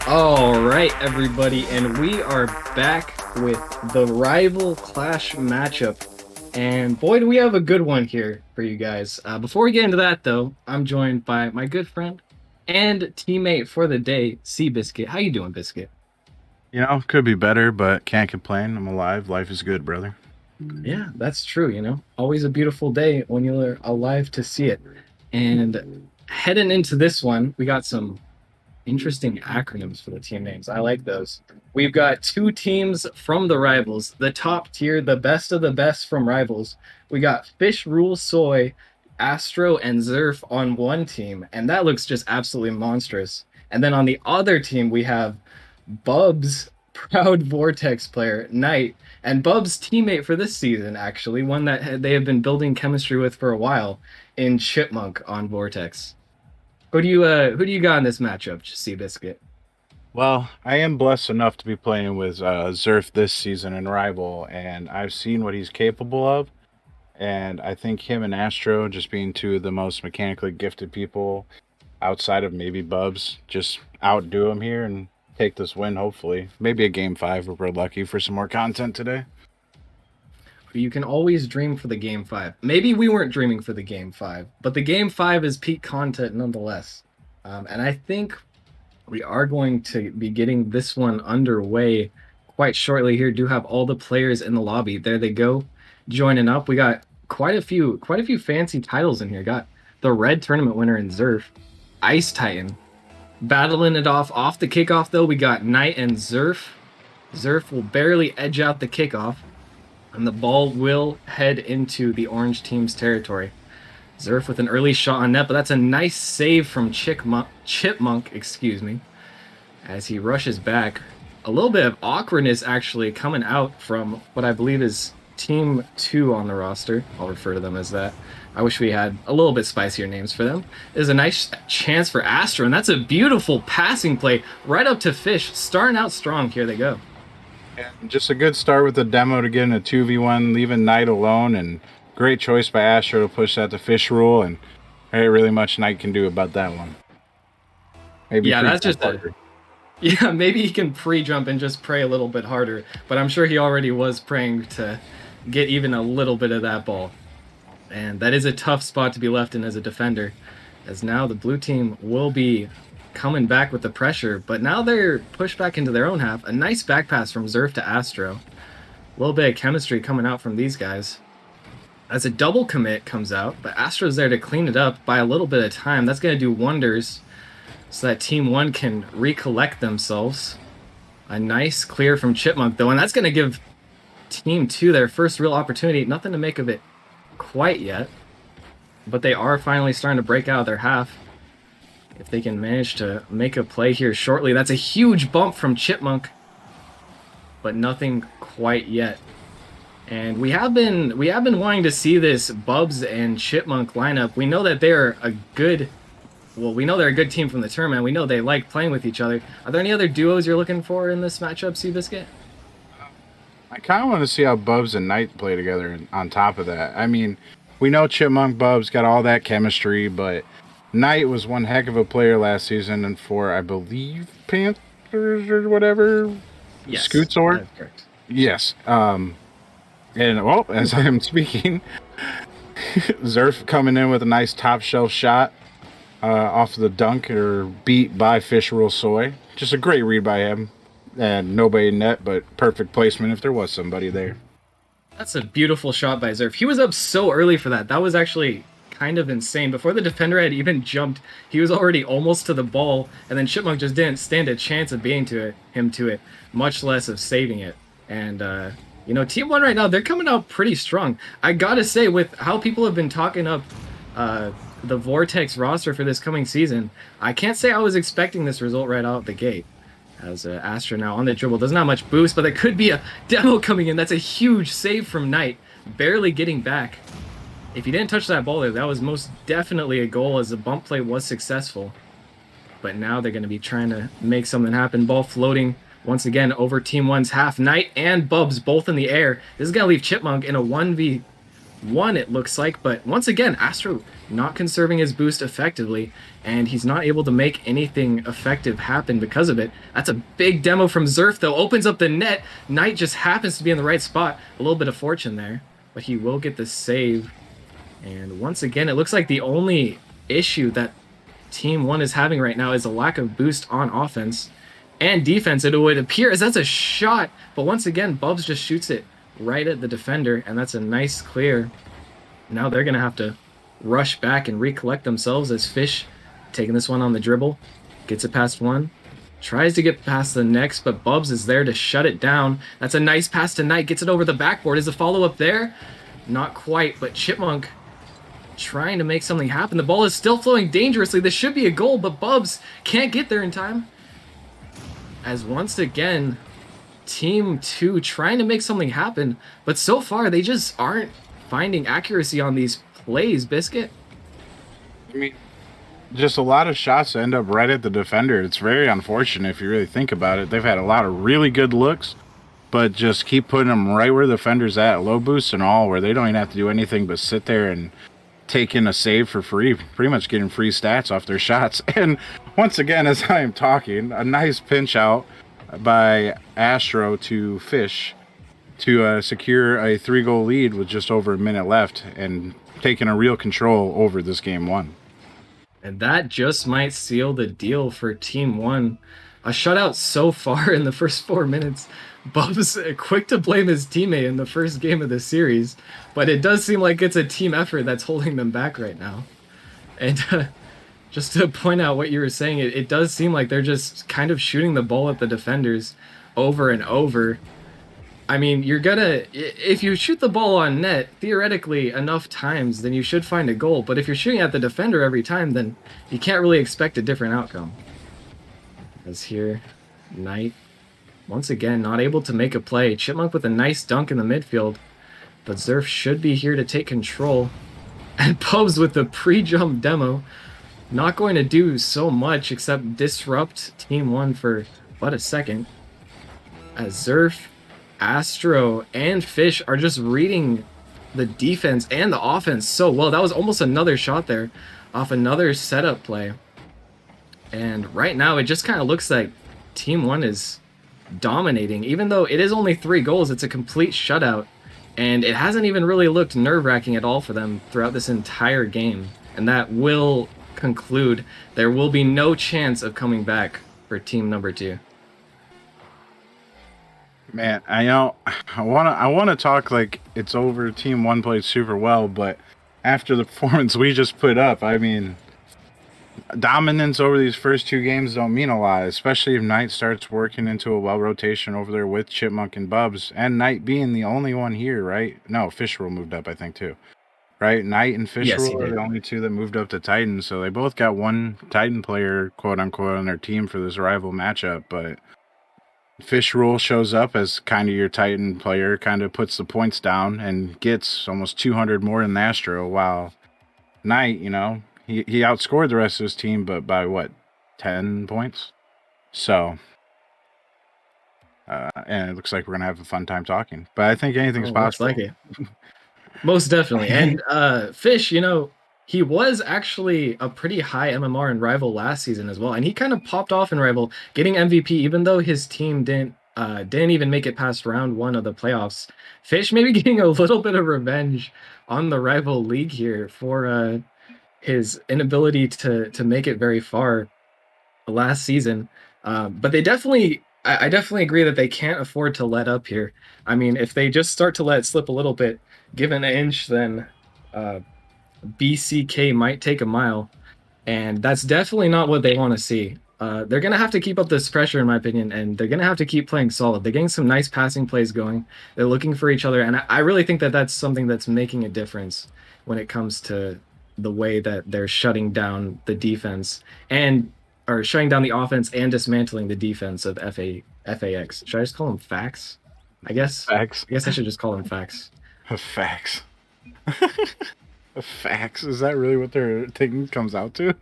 All right, everybody, and we are back with the rival clash matchup. And boy, do we have a good one here for you guys. Before we get into that, though, I'm joined by my good friend and teammate for the day, Biscuit. How you doing, Biscuit? Could be better, but can't complain. I'm alive. Life is good, brother. Yeah, that's true. Always a beautiful day when you're alive to see it. And heading into this one, we got some interesting acronyms for the team names. I like those. We've got two teams from the rivals, the top tier, the best of the best from rivals. We got Fish Rule Soy, Astro, and Zerf on one team, and that looks just absolutely monstrous. And then on the other team, we have Bub's proud Vortex player, Knight, and Bub's teammate for this season, actually, one that they have been building chemistry with for a while, in Chipmunk on Vortex. Who do you got in this matchup, Seabiscuit? Well, I am blessed enough to be playing with Zerf this season in Rival, and I've seen what he's capable of. And I think him and Astro, just being two of the most mechanically gifted people outside of maybe Bubs, just outdo him here and take this win, hopefully. Maybe a game five if we're lucky for some more content today. You can always dream for the game five. Maybe we weren't dreaming for the game five, but the game five is peak content nonetheless. And I think we are going to be getting this one underway quite shortly here. Do have all the players in the lobby. There they go, joining up. We got quite a few fancy titles in here. Got the red tournament winner in Zerf, Ice Titan. Battling it off the kickoff though, we got Knight and Zerf. Zerf will barely edge out the kickoff, and the ball will head into the orange team's territory. Zerf with an early shot on net, but that's a nice save from Chipmunk, excuse me, as he rushes back. A little bit of awkwardness actually coming out from what I believe is Team 2 on the roster. I'll refer to them as that. I wish we had a little bit spicier names for them. There's a nice chance for Astra, and that's a beautiful passing play right up to Fish. Starting out strong. Here they go. And just a good start with the demo to get in a 2v1, leaving Knight alone, and great choice by Astro to push that to Fish Rule, and there ain't really much Knight can do about that one. Maybe Yeah, that's pre-jump just a harder. Yeah, maybe he can pre-jump and just pray a little bit harder, but I'm sure he already was praying to get even a little bit of that ball. And that is a tough spot to be left in as a defender, as now the blue team will be coming back with the pressure, but now they're pushed back into their own half. A nice back pass from Zerf to Astro. A little bit of chemistry coming out from these guys. As a double commit comes out, but Astro's there to clean it up by a little bit of time. That's going to do wonders so that Team 1 can recollect themselves. A nice clear from Chipmunk, though, and that's going to give Team 2 their first real opportunity. Nothing to make of it quite yet, but they are finally starting to break out of their half. If they can manage to make a play here shortly, that's a huge bump from Chipmunk, but nothing quite yet. And we have been wanting to see this Bubs and Chipmunk lineup. We know that they're a good we know they're a good team from the tournament. We know they like playing with each other. Are there any other duos you're looking for in this matchup, Seabiscuit? I kind of want to see how Bubs and Knight play together on top of that. I mean, we know Chipmunk Bubs got all that chemistry, but Knight was one heck of a player last season and for, I believe, Panthers or whatever. Yes, Scoot Sword? that's correct. Yes. And, well, as I am speaking, Zerf coming in with a nice top shelf shot off the dunk or beat by Fish Rule Soy. Just a great read by him. And nobody net, but perfect placement if there was somebody there. That's a beautiful shot by Zerf. He was up so early for that. That was actually kind of insane. Before the defender had even jumped, he was already almost to the ball, and then Chipmunk just didn't stand a chance of being to it, much less of saving it. And Team One right now, they're coming out pretty strong. I gotta say, with how people have been talking up uh, the Vortex roster for this coming season, I can't say I was expecting this result right out the gate. As Astra now on the dribble, doesn't have much boost, but there could be a demo coming in. That's a huge save from Knight, barely getting back. If he didn't touch that ball there, that was most definitely a goal, as the bump play was successful. But now they're going to be trying to make something happen. Ball floating once again over Team 1's half. Knight and Bubs both in the air. This is going to leave Chipmunk in a one, it looks like. But once again, Astro not conserving his boost effectively, and he's not able to make anything effective happen because of it. That's a big demo from Zerf, though. Opens up the net. Knight just happens to be in the right spot. A little bit of fortune there, but he will get the save. And once again, it looks like the only issue that Team 1 is having right now is a lack of boost on offense and defense. It would appear as that's a shot, but once again, Bubs just shoots it right at the defender, and that's a nice clear. Now they're going to have to rush back and recollect themselves as Fish taking this one on the dribble. Gets it past one. Tries to get past the next, but Bubs is there to shut it down. That's a nice pass to Knight. Gets it over the backboard. Is the follow-up there? Not quite, but Chipmunk trying to make something happen. The ball is still flowing dangerously. This should be a goal, but Bubs can't get there in time. As once again, Team 2 trying to make something happen, but so far they just aren't finding accuracy on these plays, Biscuit. I mean, just a lot of shots end up right at the defender. It's very unfortunate if you really think about it. They've had a lot of really good looks, but just keep putting them right where the defender's at, low boost and all, where they don't even have to do anything but sit there and take in a save for free, pretty much getting free stats off their shots. And once again, as I am talking, a nice pinch out by Astro to Fish to secure a 3-goal lead with just over a minute left and taking a real control over this game one. And that just might seal the deal for Team 1. A shutout so far in the first 4 minutes. Bubs quick to blame his teammate in the first game of the series, but it does seem like it's a team effort that's holding them back right now. And just to point out what you were saying, it does seem like they're just kind of shooting the ball at the defenders over and over. I mean, if you shoot the ball on net, theoretically, enough times, then you should find a goal. But if you're shooting at the defender every time, then you can't really expect a different outcome. As here, Knight, once again, not able to make a play. Chipmunk with a nice dunk in the midfield. But Zerf should be here to take control. And Pubs with the pre-jump demo. Not going to do so much except disrupt Team 1 for but a second. As Zerf, Astro, and Fish are just reading the defense and the offense so well. That was almost another shot there off another setup play. And right now, it just kind of looks like Team 1 is dominating. Even though it is only 3 goals, it's a complete shutout. And it hasn't even really looked nerve-wracking at all for them throughout this entire game. And that will conclude. There will be no chance of coming back for team number 2. Man, I wanna talk like it's over. Team 1 played super well, but after the performance we just put up, I mean, dominance over these first 2 games don't mean a lot, especially if Knight starts working into a well rotation over there with Chipmunk and Bubs, and Knight being the only one here, right? No, Fisherall moved up, I think, too. Right? Knight and Fisherall are the only 2 that moved up to Titan, so they both got one Titan player, quote unquote, on their team for this rival matchup, but Fisherall shows up as kind of your Titan player, kind of puts the points down and gets almost 200 more than Astro, while Knight, you know, he outscored the rest of his team, but by what, 10 points? So, and it looks like we're going to have a fun time talking. But I think anything's possible. Looks like it. Most definitely. And Fish, you know, he was actually a pretty high MMR in Rival last season as well. And he kind of popped off in Rival, getting MVP, even though his team didn't even make it past round 1 of the playoffs. Fish maybe getting a little bit of revenge on the Rival League here for his inability to make it very far last season. But they definitely, I definitely agree that they can't afford to let up here. I mean, if they just start to let it slip a little bit, give an inch, then BCK might take a mile. And that's definitely not what they want to see. They're going to have to keep up this pressure, in my opinion, and they're going to have to keep playing solid. They're getting some nice passing plays going. They're looking for each other, and I really think that that's something that's making a difference when it comes to the way that they're shutting down the defense or shutting down the offense and dismantling the defense of FAX. Should I just call them facts? I guess. Facts. I guess I should just call them facts. Facts. Facts. Is that really what their thing comes out to?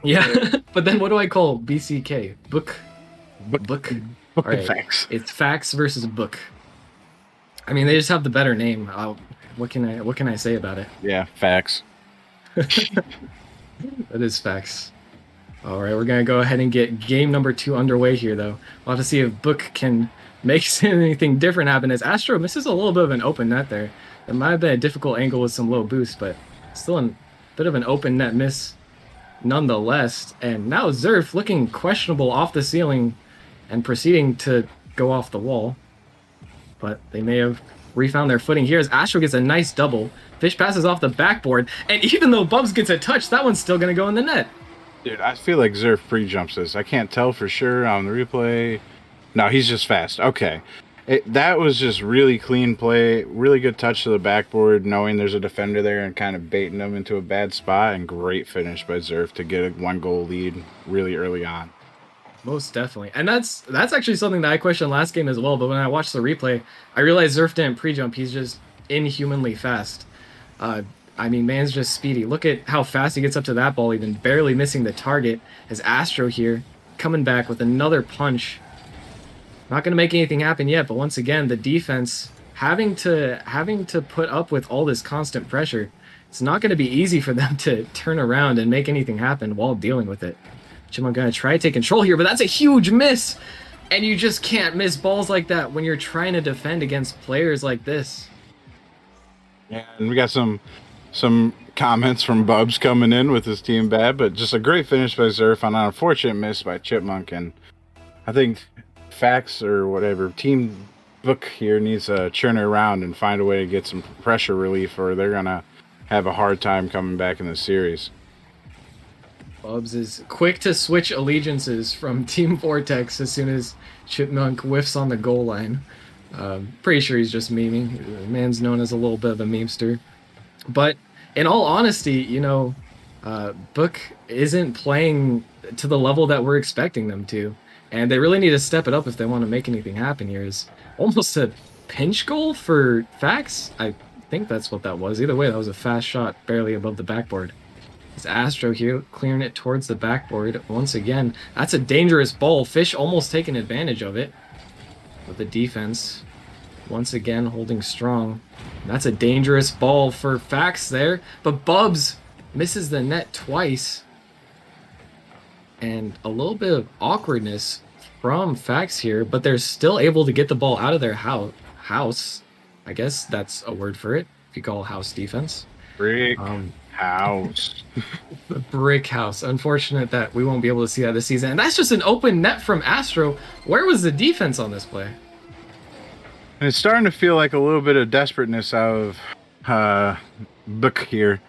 Yeah, but then what do I call BCK? Book. Book All right. Facts. It's facts versus book. I mean, they just have the better name. what can I say about it? Yeah, facts. That is facts. All right, we're gonna go ahead and get game number 2 underway here, though. We'll have to see if Book can make anything different happen. As Astro misses a little bit of an open net there. It might have been a difficult angle with some low boost, but still a bit of an open net miss nonetheless. And now Zerf looking questionable off the ceiling and proceeding to go off the wall. But they may have refound their footing here as Astro gets a nice double. Fish passes off the backboard, and even though Bubs gets a touch, that one's still gonna go in the net. Dude, I feel like Zerf pre-jumps this. I can't tell for sure on the replay. No, he's just fast. Okay. That was just really clean play. Really good touch to the backboard, knowing there's a defender there and kind of baiting them into a bad spot. And great finish by Zerf to get a 1-goal lead really early on. Most definitely. And that's actually something that I questioned last game as well. But when I watched the replay, I realized Zerf didn't pre-jump. He's just inhumanly fast. I mean, man's just speedy. Look at how fast he gets up to that ball, even barely missing the target. As Astro here coming back with another punch. Not going to make anything happen yet, but once again, the defense having to put up with all this constant pressure. It's not going to be easy for them to turn around and make anything happen while dealing with it. Chipmunk going to try to take control here, but that's a huge miss. And you just can't miss balls like that when you're trying to defend against players like this. Yeah, and we got some comments from Bubs coming in with his team bad, but just a great finish by Zerf on an unfortunate miss by Chipmunk. And I think Fax or whatever team Book here needs to churn it around and find a way to get some pressure relief, or they're gonna have a hard time coming back in the series. Bubs is quick to switch allegiances from Team Vortex as soon as Chipmunk whiffs on the goal line. Pretty sure he's just memeing. The man's known as a little bit of a memester. But in all honesty, Book isn't playing to the level that we're expecting them to. And they really need to step it up if they want to make anything happen here. Is almost a pinch goal for Fax. I think that's what that was. Either way, that was a fast shot barely above the backboard. It's Astro here clearing it towards the backboard once again. That's a dangerous ball. Fish almost taking advantage of it. But the defense once again holding strong. That's a dangerous ball for Fax there. But Bubs misses the net twice. And a little bit of awkwardness from Fax here, but they're still able to get the ball out of their house. I guess that's a word for it, if you call house defense. Brick house. The brick house. Unfortunate that we won't be able to see that this season. And that's just an open net from Astro. Where was the defense on this play? And it's starting to feel like a little bit of desperateness out of Book here.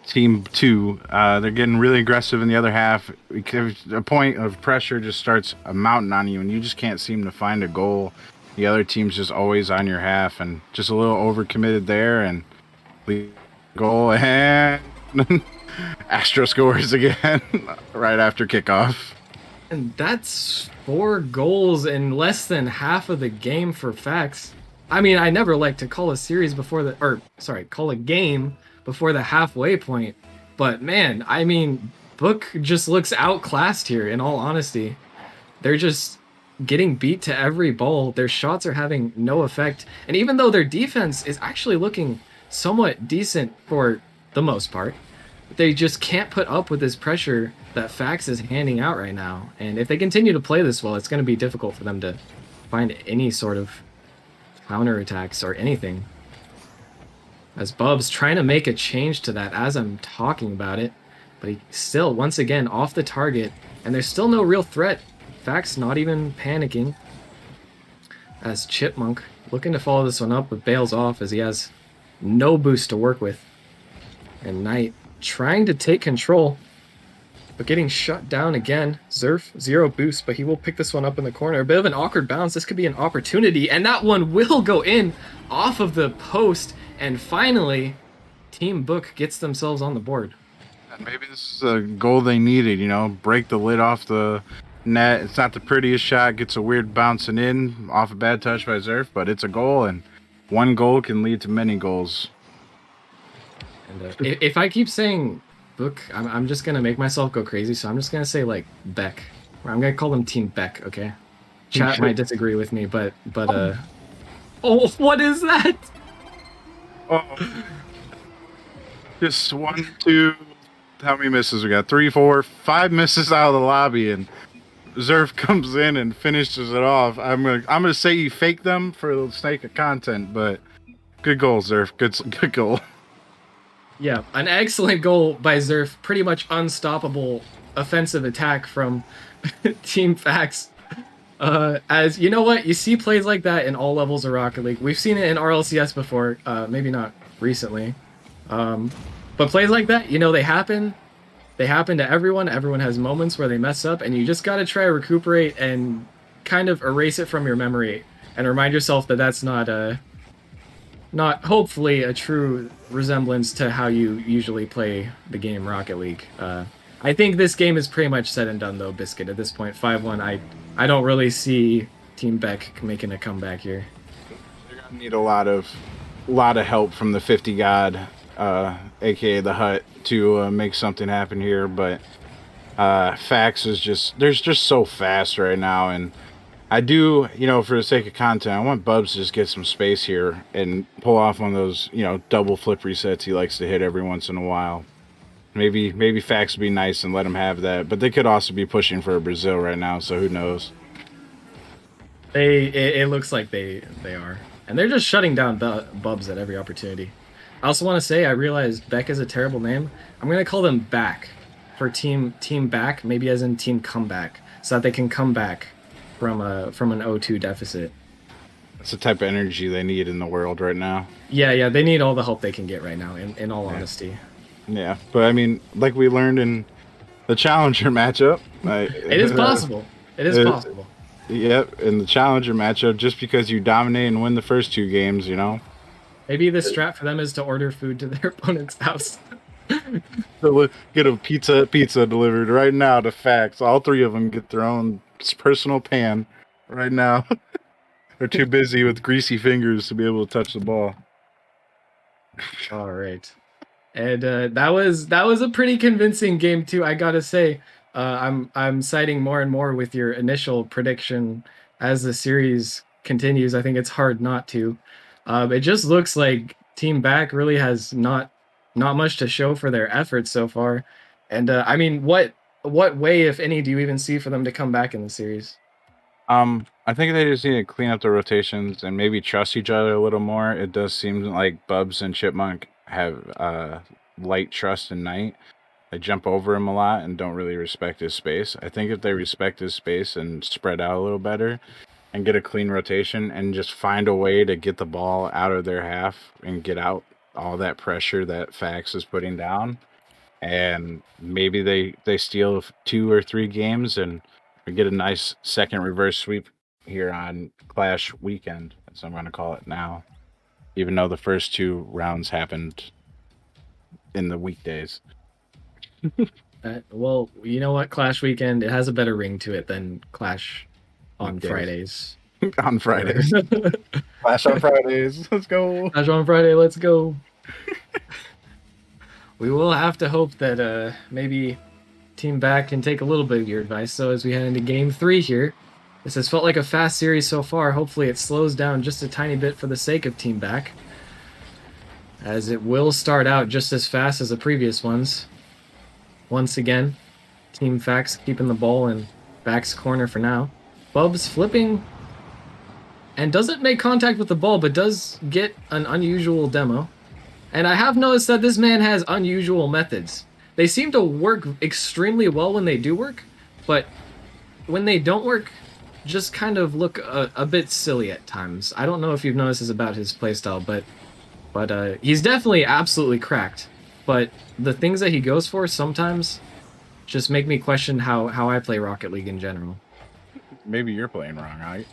Team 2, they're getting really aggressive in the other half. A point of pressure just starts mounting on you, and you just can't seem to find a goal. The other team's just always on your half, and just a little overcommitted there, and we goal, and Astro scores again right after kickoff. And that's 4 goals in less than half of the game for Fax. I mean, I never like to call a series before call a game before the halfway point. But man, I mean, Book just looks outclassed here, in all honesty. They're just getting beat to every ball. Their shots are having no effect. And even though their defense is actually looking somewhat decent for the most part, they just can't put up with this pressure that Fax is handing out right now. And if they continue to play this well, it's going to be difficult for them to find any sort of counterattacks or anything. As Bubs trying to make a change to that as I'm talking about it, but he still, once again, off the target, and there's still no real threat. Fax not even panicking. As Chipmunk looking to follow this one up, but bails off as he has no boost to work with. And Knight trying to take control, but getting shut down again. Zerf, 0 boost, but he will pick this one up in the corner. A bit of an awkward bounce. This could be an opportunity, and that one will go in off of the post. And finally, Team Book gets themselves on the board. Maybe this is a goal they needed, break the lid off the net. It's not the prettiest shot, gets a weird bouncing in off a bad touch by Zerf, but it's a goal, and 1 goal can lead to many goals. And if I keep saying Book, I'm just going to make myself go crazy, so I'm just going to say, like, Beck. I'm going to call them Team Beck, okay? Chat might disagree with me, but oh, what is that? Oh, just one, two. How many misses we got? Three, four, five misses out of the lobby, and Zerf comes in and finishes it off. I'm gonna say you fake them for the sake of content, but good goal, Zerf. Good goal. Yeah, an excellent goal by Zerf. Pretty much unstoppable offensive attack from Team Fax. As you know what, you see plays like that in all levels of Rocket League. We've seen it in RLCS before, maybe not recently. Um, but plays like that, they happen. They happen to everyone. Everyone has moments where they mess up, and you just got to try to recuperate and kind of erase it from your memory and remind yourself that that's not hopefully a true resemblance to how you usually play the game Rocket League. I think this game is pretty much said and done though, Biscuit. At this point, 5-1. I don't really see Team Beck making a comeback here. They're gonna need a lot of help from the 50 God, aka the Hut, to make something happen here. But Fax is just so fast right now, and I do, for the sake of content, I want Bubs to just get some space here and pull off one of those, double flip resets he likes to hit every once in a while. Maybe Fax would be nice and let him have that, but they could also be pushing for a Brazil right now, so who knows? It looks like they are, and they're just shutting down Bubs at every opportunity. I also want to say I realize Beck is a terrible name. I'm gonna call them Back for Team Back, maybe as in Team Comeback, so that they can come back from an 0-2 deficit. That's the type of energy they need in the world right now. Yeah, they need all the help they can get right now. In all honesty, Yeah, but I mean, like we learned in the Challenger matchup, it is possible. It is uh, possible. yep, in the Challenger matchup, just because you dominate and win the first two games, Maybe the strat for them is to order food to their opponent's house. get a pizza delivered right now to Fax. All three of them get their own personal pan right now. They're too busy with greasy fingers to be able to touch the ball. All right. And that was a pretty convincing game too. I gotta say, I'm siding more and more with your initial prediction as the series continues. I think it's hard not to. It just looks like Team Back really has not much to show for their efforts so far. And I mean, what way, if any, do you even see for them to come back in the series? I think they just need to clean up the rotations and maybe trust each other a little more. It does seem like Bubs and Chipmunk have light trust in Knight. They jump over him a lot and don't really respect his space. I think if they respect his space and spread out a little better and get a clean rotation and just find a way to get the ball out of their half and get out all that pressure that Fax is putting down, and maybe they steal two or three games and we get a nice second reverse sweep here on Clash weekend, as I'm going to call it now, even though the first two rounds happened in the weekdays. Well, you know what? Clash Weekend, it has a better ring to it than Clash on Weekdays. Fridays. On Fridays. Clash on Fridays. Let's go. Clash on Friday, let's go. We will have to hope that maybe Team Back can take a little bit of your advice. So as we head into Game 3 here, this has felt like a fast series so far. Hopefully it slows down just a tiny bit for the sake of Team Back, as it will start out just as fast as the previous ones. Once again, Team Fax keeping the ball in Back's corner for now. Bubs flipping and doesn't make contact with the ball, but does get an unusual demo. And I have noticed that this man has unusual methods. They seem to work extremely well when they do work, but when they don't work, just kind of look a bit silly at times. I don't know if you've noticed this about his playstyle, but he's definitely absolutely cracked. But the things that he goes for sometimes just make me question how I play Rocket League in general. Maybe you're playing wrong, right?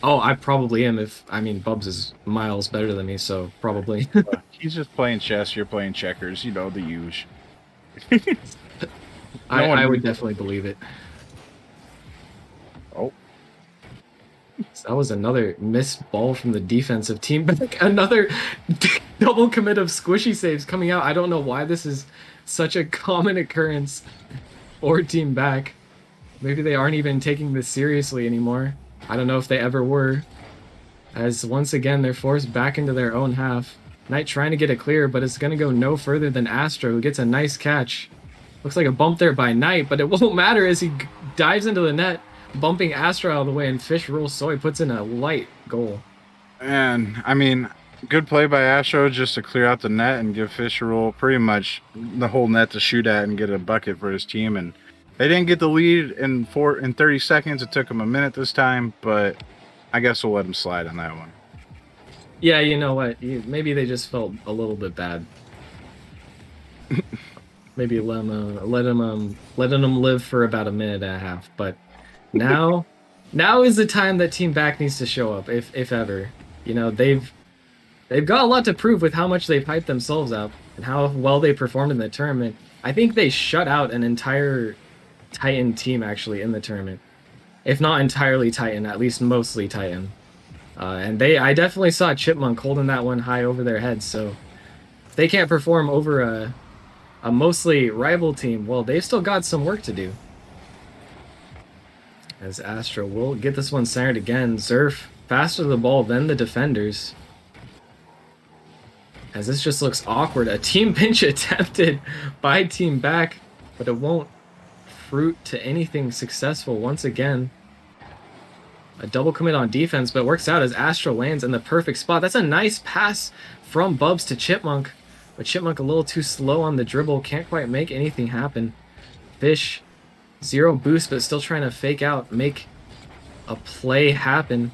Oh, I probably am. I mean, Bubs is miles better than me, so probably. He's just playing chess, you're playing checkers, the huge. I would definitely believe it. Oh. So that was another missed ball from the defensive team. Another double commit of squishy saves coming out. I don't know why this is such a common occurrence for Team Back. Maybe they aren't even taking this seriously anymore. I don't know if they ever were. As once again, they're forced back into their own half. Knight trying to get it clear, but it's going to go no further than Astro, who gets a nice catch. Looks like a bump there by Knight, but it won't matter as he dives into the net, bumping Astro out of the way, and Fish rolls Soy puts in a light goal. And I mean, good play by Astro just to clear out the net and give Fisher roll pretty much the whole net to shoot at and get a bucket for his team. And they didn't get the lead in 30 seconds. It took them a minute this time, but I guess we'll let them slide on that one. Yeah, you know what? Maybe they just felt a little bit bad. Maybe letting them live for about a minute and a half. But now, now is the time that Team Back needs to show up, if ever. You know, they've got a lot to prove with how much they've hyped themselves up and how well they performed in the tournament. I think they shut out an entire Titan team actually in the tournament, if not entirely Titan, at least mostly Titan. And I definitely saw Chipmunk holding that one high over their heads. So if they can't perform over a mostly rival team, well, they've still got some work to do. As Astro will get this one centered again. Zerf faster to the ball than the defenders. As this just looks awkward. A team pinch attempted by Team Back, but it won't fruit to anything successful once again. A double commit on defense, but it works out as Astro lands in the perfect spot. That's a nice pass from Bubs to Chipmunk, but Chipmunk a little too slow on the dribble. Can't quite make anything happen. Fish, 0 boost, but still trying to fake out, make a play happen.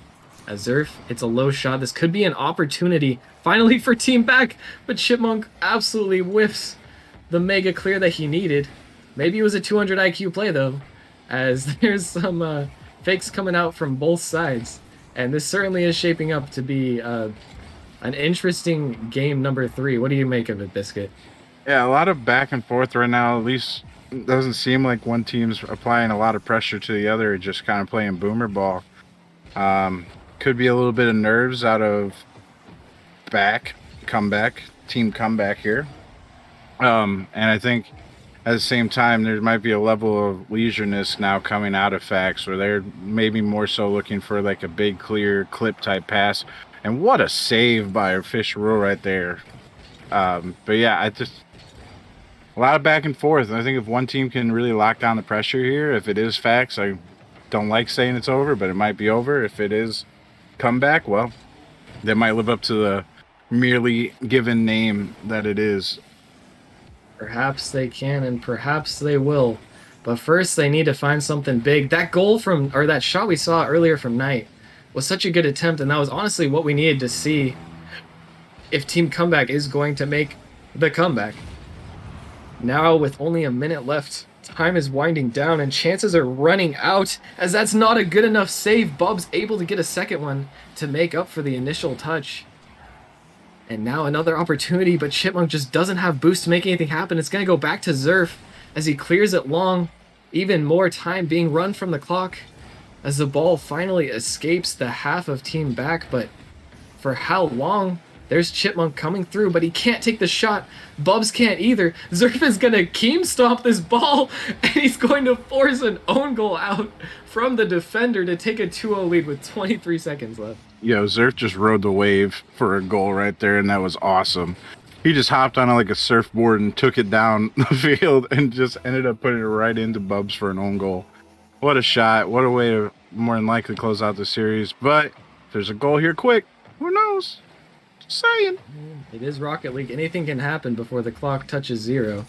As Zerf, it's a low shot. This could be an opportunity finally for Team Back, but Chipmunk absolutely whiffs the mega clear that he needed. Maybe it was a 200 IQ play though, as there's some fakes coming out from both sides. And this certainly is shaping up to be an interesting game number 3. What do you make of it, Biscuit? Yeah, a lot of back and forth right now. At least it doesn't seem like one team's applying a lot of pressure to the other, just kind of playing boomer ball. Could be a little bit of nerves out of team comeback here. And I think at the same time, there might be a level of leisureness now coming out of Facts where they're maybe more so looking for like a big, clear clip type pass. And what a save by Fish Rule right there. But yeah, I just a lot of back and forth. And I think if one team can really lock down the pressure here, if it is Facts, I don't like saying it's over, but it might be over. If it is comeback, well, they might live up to the merely given name that it is. Perhaps they can, and perhaps they will. But first, they need to find something big. That goal from, or that shot we saw earlier from Knight was such a good attempt, and that was honestly what we needed to see if Team Comeback is going to make the comeback. Now, with only a minute left, time is winding down, and chances are running out, as that's not a good enough save. Bub's able to get a second one to make up for the initial touch. And now another opportunity, but Chipmunk just doesn't have boost to make anything happen. It's going to go back to Zerf as he clears it long. Even more time being run from the clock as the ball finally escapes the half of Team Back. But for how long? There's Chipmunk coming through, but he can't take the shot. Bubs can't either. Zerf is going to keem stomp this ball, and he's going to force an own goal out from the defender to take a 2-0 lead with 23 seconds left. Yo, Zerf just rode the wave for a goal right there, and that was awesome. He just hopped on like a surfboard and took it down the field and just ended up putting it right into Bubs for an own goal. What a shot. What a way to more than likely close out the series. But if there's a goal here quick, who knows? Just saying. It is Rocket League. Anything can happen before the clock touches 0.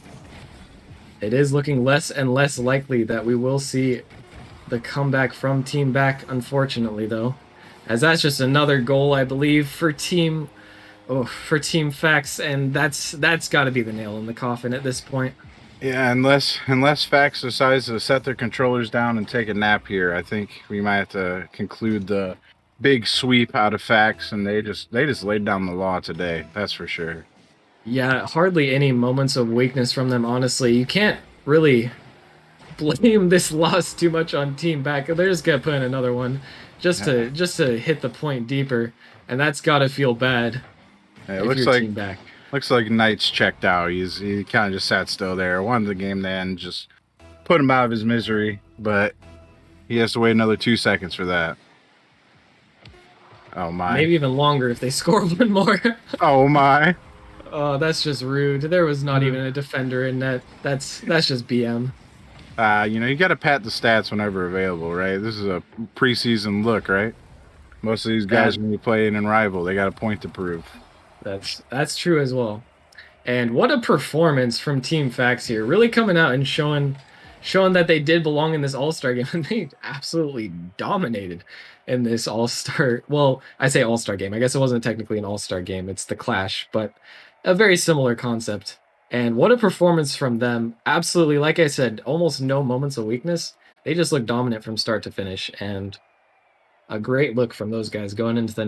It is looking less and less likely that we will see the comeback from Team Back, unfortunately, though. As that's just another goal, I believe, for Team Facts, and that's got to be the nail in the coffin at this point. Yeah, unless Facts decides to set their controllers down and take a nap here, I think we might have to conclude the big sweep out of Facts, and they just laid down the law today. That's for sure. Yeah, hardly any moments of weakness from them, honestly. You can't really blame this loss too much on Team Back. They're just gonna put in another one just to hit the point deeper, and that's gotta feel bad. Yeah, if you're Team Back. Looks like Knight's checked out. He kind of just sat still there. Wanted the game to end, just put him out of his misery, but he has to wait another 2 seconds for that. Oh my. Maybe even longer if they score one more. Oh my. Oh, that's just rude. There was not even a defender in net. That's just BM. You got to pat the stats whenever available, right? This is a preseason look, right? Most of these guys, That when you play in rival, they got a point to prove. that's true as well. And what a performance from Team Facts here, really coming out and showing that they did belong in this All-Star game, and they absolutely dominated in this All-Star. Well, I say All-Star game. I guess it wasn't technically an All-Star game. It's the Clash, but a very similar concept. And what a performance from them. Absolutely, like I said, almost no moments of weakness. They just look dominant from start to finish, and a great look from those guys going into the